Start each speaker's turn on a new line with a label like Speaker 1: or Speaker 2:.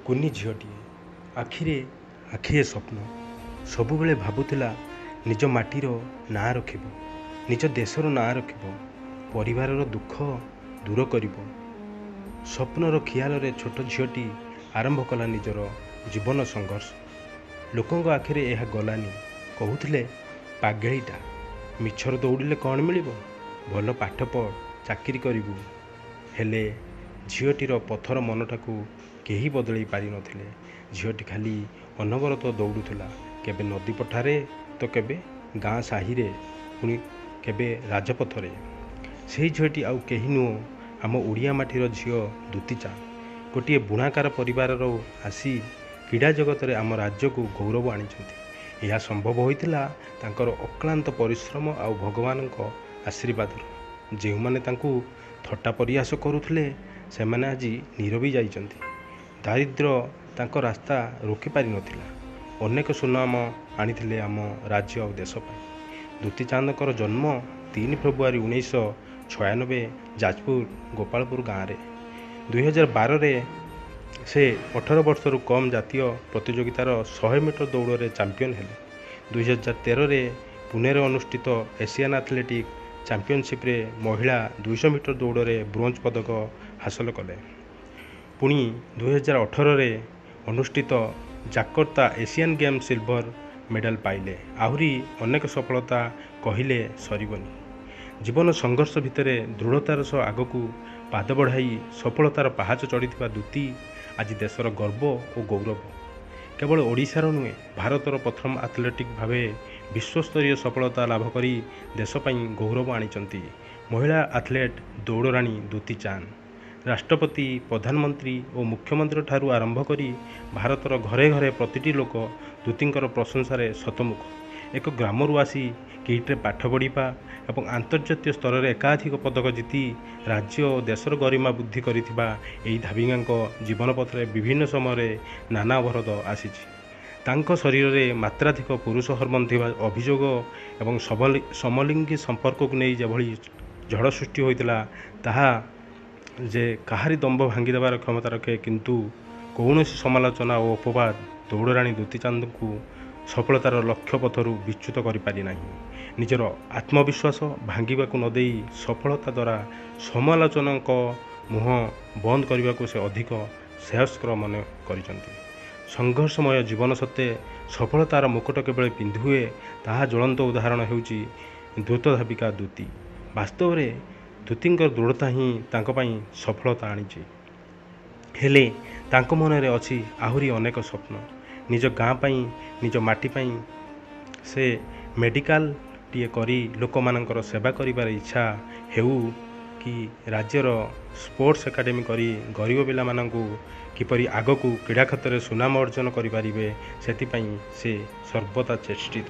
Speaker 1: କୁନି ଝିଅଟିଏ, ଆଖିରେ ଆଖିଏ ସ୍ୱପ୍ନ। ସବୁବେଳେ ଭାବୁଥିଲା ନିଜ ମାଟିର ନାଁ ରଖିବ, ନିଜ ଦେଶର ନାଁ ରଖିବ, ପରିବାରର ଦୁଃଖ ଦୂର କରିବ। ସ୍ୱପ୍ନର ଖିଆଲରେ ଛୋଟ ଝିଅଟି ଆରମ୍ଭ କଲା ନିଜର ଜୀବନ ସଂଘର୍ଷ। ଲୋକଙ୍କ ଆଖିରେ ଏହା ଗଲାନି, କହୁଥିଲେ ପାଗେଳିଟା, ମିଛର ଦୌଡ଼ିଲେ କ'ଣ ମିଳିବ, ଭଲ ପାଠ ପଢ଼, ଚାକିରି କରିବୁ। ହେଲେ ଝିଅଟିର ପଥର ମନଟାକୁ କେହି ବଦଳେଇ ପାରିନଥିଲେ। ଝିଅଟି ଖାଲି ଅନବରତ ଦୌଡ଼ୁଥିଲା, କେବେ ନଦୀ ପଠାରେ ତ କେବେ ଗାଁ ସାହିରେ, ପୁଣି କେବେ ରାଜପଥରେ। ସେହି ଝିଅଟି ଆଉ କେହି ନୁହଁ, ଆମ ଓଡ଼ିଆ ମାଟିର ଝିଅ ଦୂତୀ ଚାନ୍ଦ। ଗୋଟିଏ ବୁଣାକାର ପରିବାରରୁ ଆସି କ୍ରୀଡ଼ା ଜଗତରେ ଆମ ରାଜ୍ୟକୁ ଗୌରବ ଆଣିଛନ୍ତି। ଏହା ସମ୍ଭବ ହୋଇଥିଲା ତାଙ୍କର ଅକ୍ଳାନ୍ତ ପରିଶ୍ରମ ଆଉ ଭଗବାନଙ୍କ ଆଶୀର୍ବାଦରୁ। ଯେଉଁମାନେ ତାଙ୍କୁ ଥଟ୍ଟା ପରିହାସ କରୁଥିଲେ, ସେମାନେ ଆଜି ନୀରବି ଯାଇଛନ୍ତି। ଦାରିଦ୍ର୍ୟ ତାଙ୍କ ରାସ୍ତା ରୋକି ପାରିନଥିଲା। ଅନେକ ସୁନାମ ଆଣିଥିଲେ ଆମ ରାଜ୍ୟ ଆଉ ଦେଶ ପାଇଁ। ଦୂତୀ ଚାନ୍ଦଙ୍କର ଜନ୍ମ 3 ଫେବୃଆରୀ 1996 ଯାଜପୁର ଗୋପାଳପୁର ଗାଁରେ। 2012ରେ ସେ 18 ବର୍ଷରୁ କମ୍ ଜାତୀୟ ପ୍ରତିଯୋଗିତାର 100 ମିଟର ଦୌଡ଼ରେ ଚାମ୍ପିଅନ ହେଲେ। 2013ରେ ପୁନେରେ ଅନୁଷ୍ଠିତ ଏସିଆନ୍ ଆଥଲେଟିକ୍ ଚାମ୍ପିଅନସିପ୍ରେ ମହିଳା 200 ମିଟର ଦୌଡ଼ରେ ବ୍ରୋଞ୍ଜ ପଦକ ହାସଲ କଲେ। ପୁଣି 2018ରେ ଅନୁଷ୍ଠିତ Jakarta Asian games silver medal ପାଇଲେ। ଆହୁରି ଅନେକ ସଫଳତା କହିଲେ ସରିବନି। ଜୀବନ ସଂଘର୍ଷ ଭିତରେ ଦୃଢ଼ତାର ସହ ଆଗକୁ ପାଦ ବଢ଼ାଇ ସଫଳତାର ପାହାଚ ଚଢ଼ିଥିବା ଦୂତୀ ଆଜି ଦେଶର ଗର୍ବ ଓ ଗୌରବ। କେବଳ ଓଡ଼ିଶାର ନୁହେଁ, ଭାରତର ପ୍ରଥମ ଆଥଲେଟିକ୍ ଭାବେ ବିଶ୍ୱସ୍ତରୀୟ ସଫଳତା ଲାଭ କରି ଦେଶ ପାଇଁ ଗୌରବ ଆଣିଛନ୍ତି ମହିଳା ଆଥଲେଟ୍ ଦୌଡ଼ରାଣୀ ଦୂତୀ ଚାନ୍ଦ। ରାଷ୍ଟ୍ରପତି, ପ୍ରଧାନମନ୍ତ୍ରୀ ଓ ମୁଖ୍ୟମନ୍ତ୍ରୀ ଠାରୁ ଆରମ୍ଭ କରି ଭାରତର ଘରେ ଘରେ ପ୍ରତିଟି ଲୋକ ଦୂତୀଙ୍କର ପ୍ରଶଂସାରେ ଶତମୁଖ। ଏକ ଗ୍ରାମରୁ ଆସି କିଟ୍ରେ ପାଠ ପଢ଼ିବା ଏବଂ ଆନ୍ତର୍ଜାତୀୟ ସ୍ତରରେ ଏକାଧିକ ପଦକ ଜିତି ରାଜ୍ୟ ଓ ଦେଶର ଗରିମା ବୃଦ୍ଧି କରିଥିବା ଏହି ଧାବିକାଙ୍କ ଜୀବନ ପଥରେ ବିଭିନ୍ନ ସମୟରେ ନାନା ଅବରୋଧ ଆସିଛି। ତାଙ୍କ ଶରୀରରେ ମାତ୍ରାଧିକ ପୁରୁଷ ହର୍ମୋନ ଥିବା ଅଭିଯୋଗ ଏବଂ ସମଲିଙ୍ଗୀ ସମ୍ପର୍କକୁ ନେଇ ଯେଭଳି ଝଡ଼ ସୃଷ୍ଟି ହୋଇଥିଲା, ତାହା ଯେ କାହାରି ଦମ୍ଭ ଭାଙ୍ଗିଦେବାର କ୍ଷମତା ରଖେ। କିନ୍ତୁ କୌଣସି ସମାଲୋଚନା ଓ ଅପବାଦ ଦୌଡ଼ରାଣୀ ଦୂତୀ ଚାନ୍ଦଙ୍କୁ ସଫଳତାର ଲକ୍ଷ୍ୟ ପଥରୁ ବିଚ୍ୟୁତ କରିପାରି ନାହିଁ। ନିଜର ଆତ୍ମବିଶ୍ୱାସ ଭାଙ୍ଗିବାକୁ ନ ଦେଇ ସଫଳତା ଦ୍ୱାରା ସମାଲୋଚକଙ୍କ ମୁହଁ ବନ୍ଦ କରିବାକୁ ସେ ଅଧିକ ଶ୍ରେୟସ୍କର ମନେ କରିଛନ୍ତି। ସଂଘର୍ଷମୟ ଜୀବନ ସତ୍ତ୍ୱେ ସଫଳତାର ମୁକୁଟ କେବେଳେ ପିନ୍ଧି ହୁଏ, ତାହା ଜ୍ୱଳନ୍ତ ଉଦାହରଣ ହେଉଛି ଦ୍ରୁତଧାବିକା ଦୂତୀ। ବାସ୍ତବରେ ଦୂତୀଙ୍କର ଦୃଢ଼ତା ହିଁ ତାଙ୍କ ପାଇଁ ସଫଳତା ଆଣିଛି। ହେଲେ ତାଙ୍କ ମନରେ ଅଛି ଆହୁରି ଅନେକ ସ୍ୱପ୍ନ। ନିଜ ଗାଁ ପାଇଁ, ନିଜ ମାଟି ପାଇଁ ସେ ମେଡ଼ିକାଲଟିଏ କରି ଲୋକମାନଙ୍କର ସେବା କରିବାର ଇଚ୍ଛା ହେଉ, କି ରାଜ୍ୟର ସ୍ପୋର୍ଟସ ଏକାଡେମୀ କରି ଗରିବ ପିଲାମାନଙ୍କୁ କିପରି ଆଗକୁ କ୍ରୀଡ଼ା କ୍ଷେତ୍ରରେ ସୁନାମ ଅର୍ଜନ କରିପାରିବେ, ସେଥିପାଇଁ ସେ ସର୍ବଦା ଚେଷ୍ଟିତ।